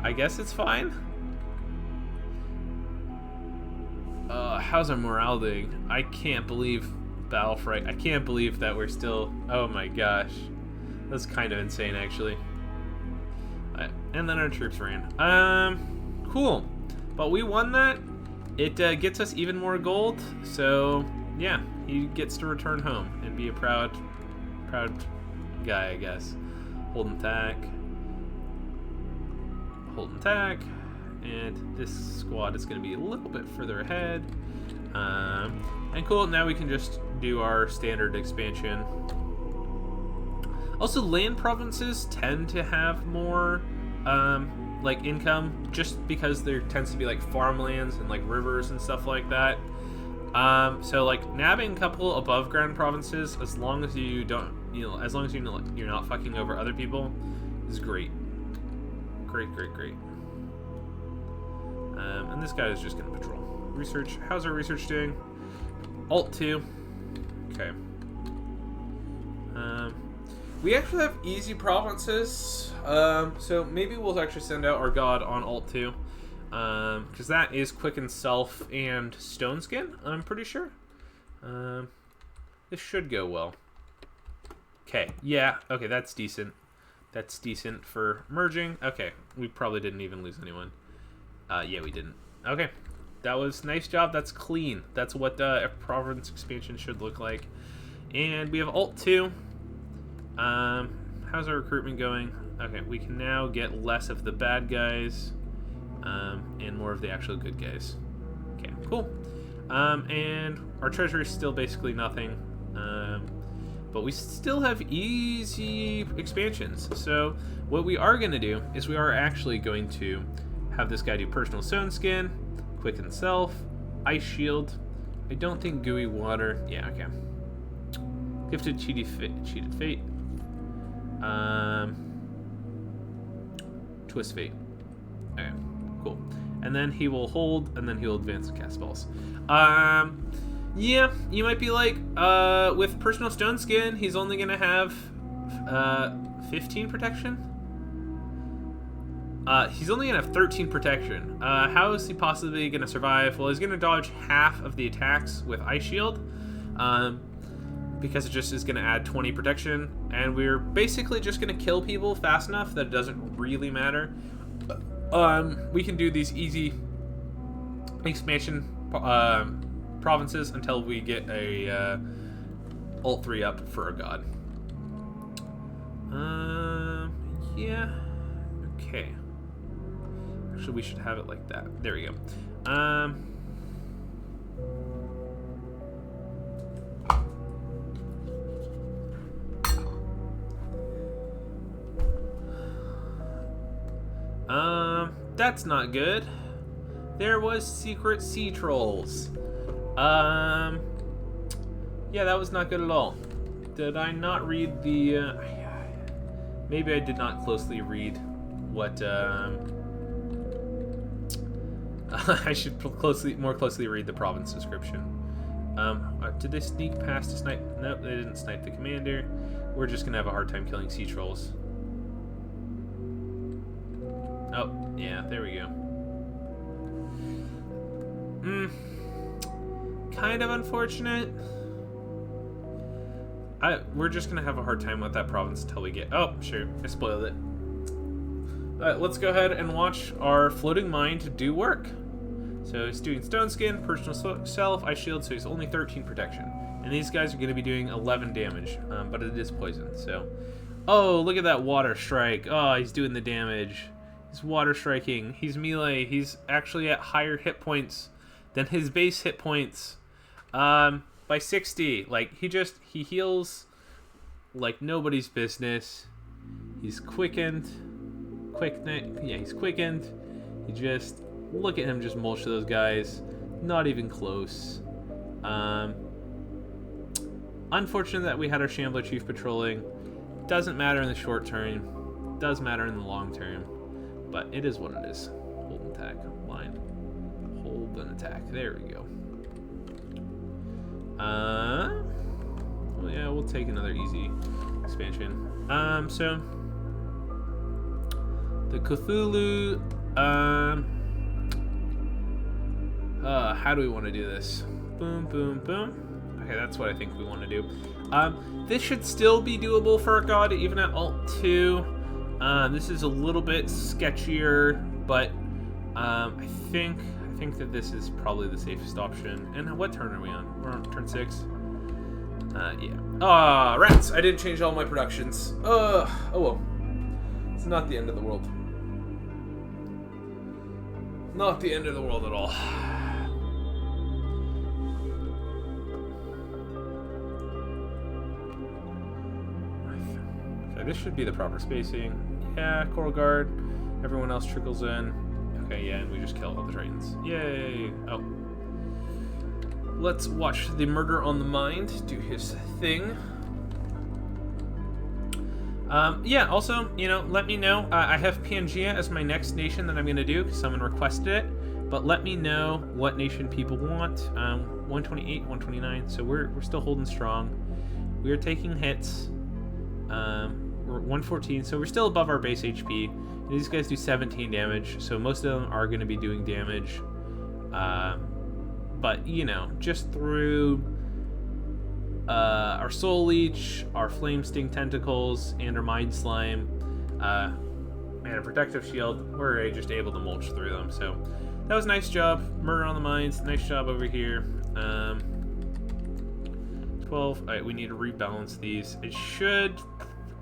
I guess it's fine. How's our morale doing? I can't believe Battle Fright. I can't believe that we're still... Oh my gosh. That's kind of insane, actually. And then our troops ran. Cool. But we won that. It gets us even more gold. So, yeah. He gets to return home and be a proud guy, I guess. Hold and attack. Hold and attack. And this squad is going to be a little bit further ahead. And cool, now we can just do our standard expansion. Also, land provinces tend to have more like income, just because there tends to be like farmlands and like rivers and stuff like that. So like nabbing a couple above ground provinces, as long as you don't, as long as you're not fucking over other people, is great. Great. And this guy is just gonna patrol. Research. How's our research doing? Alt 2. Okay. We actually have easy provinces, so maybe we'll actually send out our god on Alt 2, because that is Quicken Self and Stone Skin, I'm pretty sure. This should go well. Okay, yeah, okay, that's decent. That's decent for merging. Okay, we probably didn't even lose anyone. Yeah, we didn't. Okay, that was nice job. That's clean. That's what a province expansion should look like. And we have Alt 2. How's our recruitment going? Okay, we can now get less of the bad guys, and more of the actual good guys. Okay, cool. And our treasury is still basically nothing, but we still have easy expansions. So what we are going to do is we are actually going to have this guy do Personal Stone Skin, Quicken Self, Ice Shield. I don't think Gooey Water. Yeah, okay. Gifted Cheated Fate. Twist Fate. Okay, cool. And then he will hold, and then he'll advance and cast spells. Yeah, you might be like, with Personal Stone Skin, he's only gonna have 15 protection. He's only gonna have 13 protection. How is he possibly gonna survive? Well, he's gonna dodge half of the attacks with Ice Shield. Because it just is going to add 20 protection, and we're basically just going to kill people fast enough that it doesn't really matter. We can do these easy expansion provinces until we get a Alt 3 up for a god. Yeah. Okay. Actually, we should have it like that. There we go. That's not good. There was secret sea trolls. Yeah, that was not good at all. Did I not read the, maybe I did not closely read what, I should more closely read the province description. Did they sneak past to snipe? Nope, they didn't snipe the commander. We're just gonna have a hard time killing sea trolls. Oh, yeah, there we go. Kind of unfortunate. We're just gonna have a hard time with that province until we get... Oh, sure, I spoiled it. Alright, let's go ahead and watch our Floating Mind do work. So he's doing Stone Skin, Personal Self, Ice Shield, so he's only 13 protection. And these guys are gonna be doing 11 damage, but it is poison, so... Oh, look at that Water Strike. Oh, he's doing the damage. He's water striking. He's melee. He's actually at higher hit points than his base hit points, by 60. Like, he heals like nobody's business. He's quickened. Yeah, he's quickened. He just, look at him just mulch those guys. Not even close. Unfortunate that we had our Shambler Chief patrolling. Doesn't matter in the short term. Does matter in the long term. But it is what it is. Hold and attack. Line. Hold and attack. There we go. Well, yeah, we'll take another easy expansion. So the Cthulhu. How do we want to do this? Boom, boom, boom. Okay, that's what I think we want to do. This should still be doable for a god, even at Alt 2. This is a little bit sketchier, but I think that this is probably the safest option. And what turn are we on? We're on turn 6. Yeah. Rats! I didn't change all my productions. Oh well. It's not the end of the world. Not the end of the world at all. Okay, this should be the proper spacing. Yeah, Coral Guard. Everyone else trickles in. Okay, yeah, and we just kill all the Titans. Yay! Oh. Let's watch the Murder on the Mind do his thing. Yeah, also, let me know. I have Pangea as my next nation that I'm going to do because someone requested it. But let me know what nation people want. 128, 129, so we're still holding strong. We are taking hits. We're 114, so we're still above our base HP. And these guys do 17 damage, so most of them are going to be doing damage. But, just through our Soul Leech, our Flame Sting Tentacles, and our Mind Slime, and a Protective Shield, we're just able to mulch through them. So that was a nice job. Murder on the Minds, nice job over here. 12. Alright, we need to rebalance these.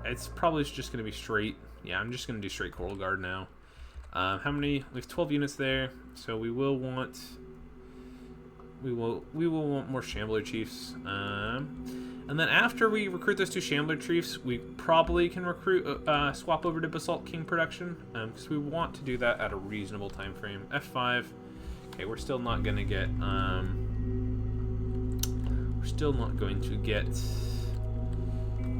It's probably just going to be straight. Yeah, I'm just going to do straight Coral Guard now. How many? We have 12 units there, so we will want more Shambler Chiefs. And then after we recruit those 2 Shambler Chiefs, we probably can swap over to Basalt King production, because we want to do that at a reasonable time frame. F5. Okay, we're still not going to get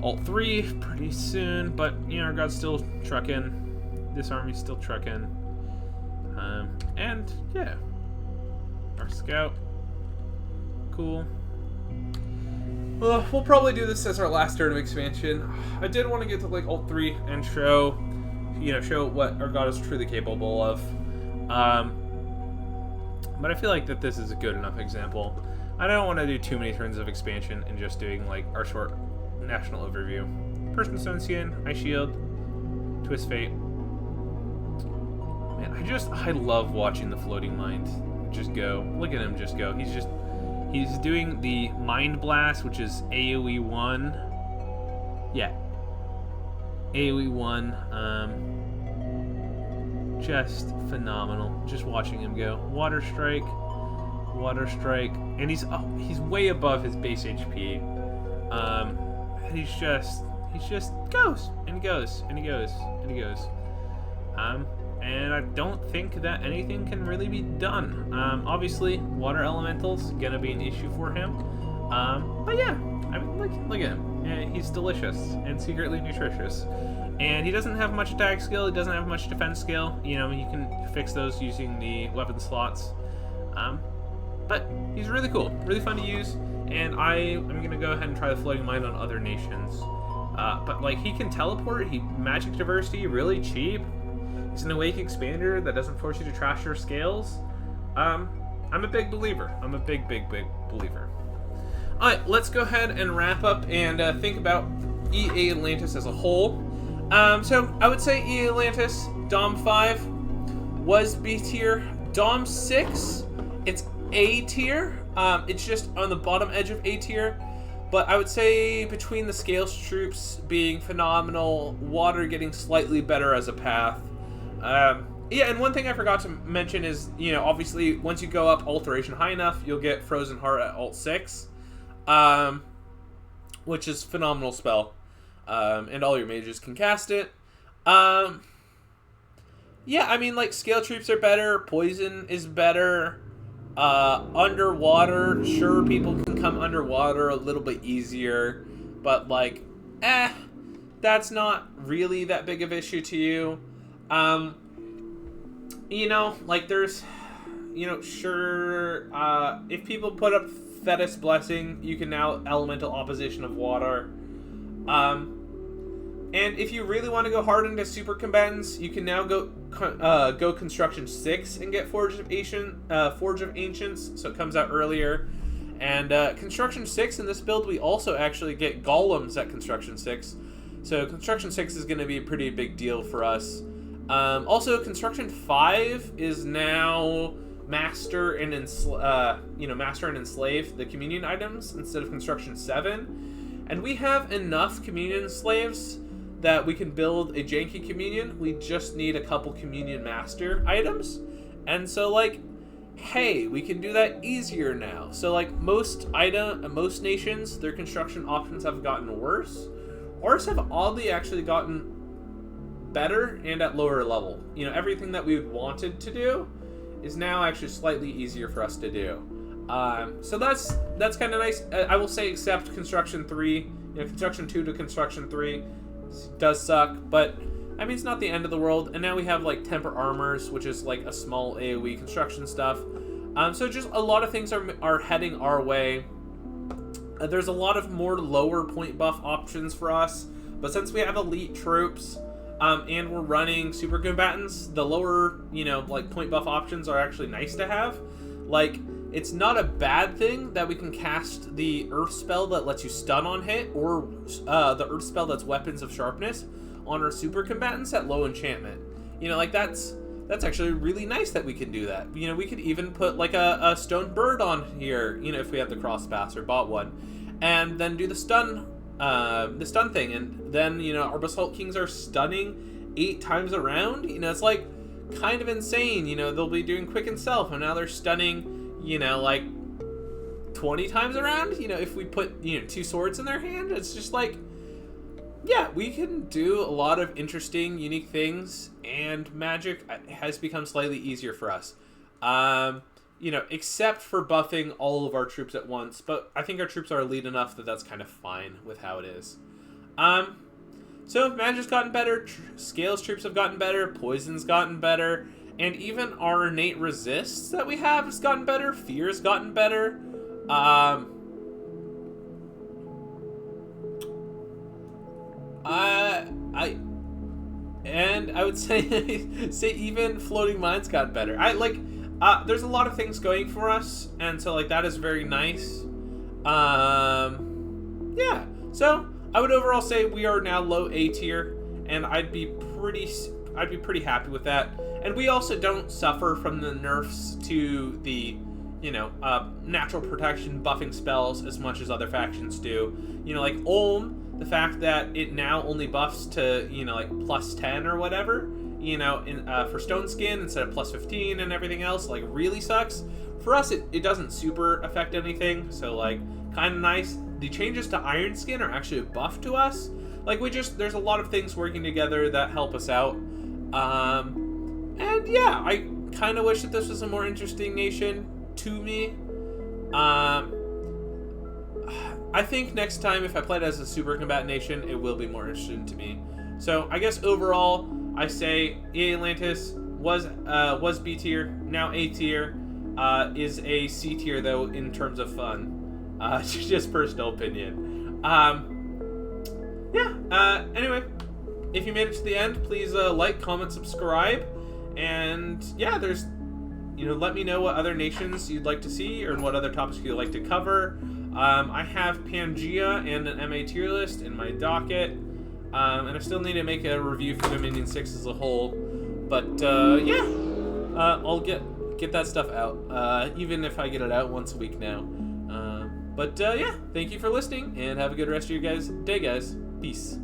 Alt 3 pretty soon, but our god's still trucking. This army's still trucking. And yeah, our scout. Cool. Well, we'll probably do this as our last turn of expansion. I did want to get to like Alt 3 and show what our god is truly capable of. But I feel like that this is a good enough example. I don't want to do too many turns of expansion and just doing like our short national overview. Person Stone Skin, Ice Shield, Twist Fate. Man, I love watching the Floating Mind just go. Look at him just go. He's doing the Mind Blast, which is AoE 1. Yeah. AoE 1. Just phenomenal. Just watching him go. Water Strike. And he's way above his base HP. And he just goes. And he goes. And I don't think that anything can really be done. Obviously, water elemental's gonna be an issue for him. But yeah, I mean, look at him. Yeah, he's delicious and secretly nutritious. And he doesn't have much attack skill. He doesn't have much defense skill. You can fix those using the weapon slots. But he's really cool, really fun to use. And I am gonna go ahead and try the Floating Mind on other nations. But like, he can teleport. He magic diversity, really cheap. He's an Awake Expander that doesn't force you to trash your scales. I'm a big believer. I'm a big believer. Alright, let's go ahead and wrap up and think about EA Atlantis as a whole. So I would say EA Atlantis, Dom 5 was B tier. Dom 6, it's A tier. It's just on the bottom edge of A tier. But I would say between the Scales troops being phenomenal, Water getting slightly better as a path. Yeah, and one thing I forgot to mention is, obviously, once you go up Alteration high enough, you'll get Frozen Heart at Alt 6, which is a phenomenal spell, and all your mages can cast it. Yeah, I mean, like, Scale Troops are better, Poison is better, Underwater, sure, people can come underwater a little bit easier, but, like, that's not really that big of an issue to you. Like there's, sure, if people put up Thetis Blessing, you can now Elemental Opposition of Water. And if you really want to go hard into Super Combatants, you can now go Construction 6 and get Forge of Ancients, so it comes out earlier. And Construction 6 in this build, we also actually get Golems at Construction 6. So Construction 6 is going to be a pretty big deal for us. Also, Construction 5 is now Master and Enslave the Communion items instead of Construction 7. And we have enough Communion Slaves that we can build a janky Communion. We just need a couple Communion Master items. And so, like, hey, we can do that easier now. So, like, most nations, their construction options have gotten worse. Ours have oddly actually gotten better and at lower level. You know, everything that we wanted to do is now actually slightly easier for us to do. So that's kind of nice. I will say, except Construction 3, you know, Construction 2 to Construction 3 does suck, but I mean, it's not the end of the world. And now we have like Temper Armors, which is like a small AoE construction stuff. So just a lot of things are heading our way. There's a lot of more lower point buff options for us, but since we have elite troops, and we're running super combatants, the lower, you know, like point buff options are actually nice to have. Like, it's not a bad thing that we can cast the Earth spell that lets you stun on hit, or the Earth spell that's Weapons of Sharpness on our super combatants at low enchantment. You know, like that's actually really nice that we can do that. You know, we could even put like a stone bird on here, you know, if we have the cross pass or bought one, and then do the stun thing, and then, you know, our Basalt Kings are stunning 8 times around. You know, it's like kind of insane. You know, they'll be doing quick and self, and now they're stunning, you know, like 20 times around. You know, if we put, you know, 2 swords in their hand, it's just like, yeah, we can do a lot of interesting, unique things, and Magic has become slightly easier for us. You know, except for buffing all of our troops at once, but I think our troops are elite enough that that's kind of fine with how it is. So Magic's gotten better, Scales troops have gotten better, Poison's gotten better, and even our innate resists that we have has gotten better, Fear's gotten better. And I would say even Floating Mind's got better. There's a lot of things going for us, and so like that is very nice. Yeah. So I would overall say we are now low A tier, and I'd be pretty happy with that. And we also don't suffer from the nerfs to the, you know, natural protection buffing spells as much as other factions do. You know, like Ulm. The fact that it now only buffs to, you know, like plus 10 or whatever, you know, for Stone Skin instead of plus 15 and everything else, like, really sucks. For us, it doesn't super affect anything, so, like, kind of nice. The changes to Iron Skin are actually a buff to us. Like, there's a lot of things working together that help us out. And yeah, I kind of wish that this was a more interesting nation to me. I think next time, if I play it as a super combat nation, it will be more interesting to me. So I guess overall, I say EA Atlantis was B tier, now A tier, is a C tier though in terms of fun. Just personal opinion. Anyway, if you made it to the end, please like, comment, subscribe, and yeah, let me know what other nations you'd like to see or what other topics you'd like to cover. I have Pangea and an MA tier list in my docket, and I still need to make a review for Dominion 6 as a whole, but I'll get that stuff out, even if I get it out once a week now. Thank you for listening, and have a good rest of your day, guys. Peace.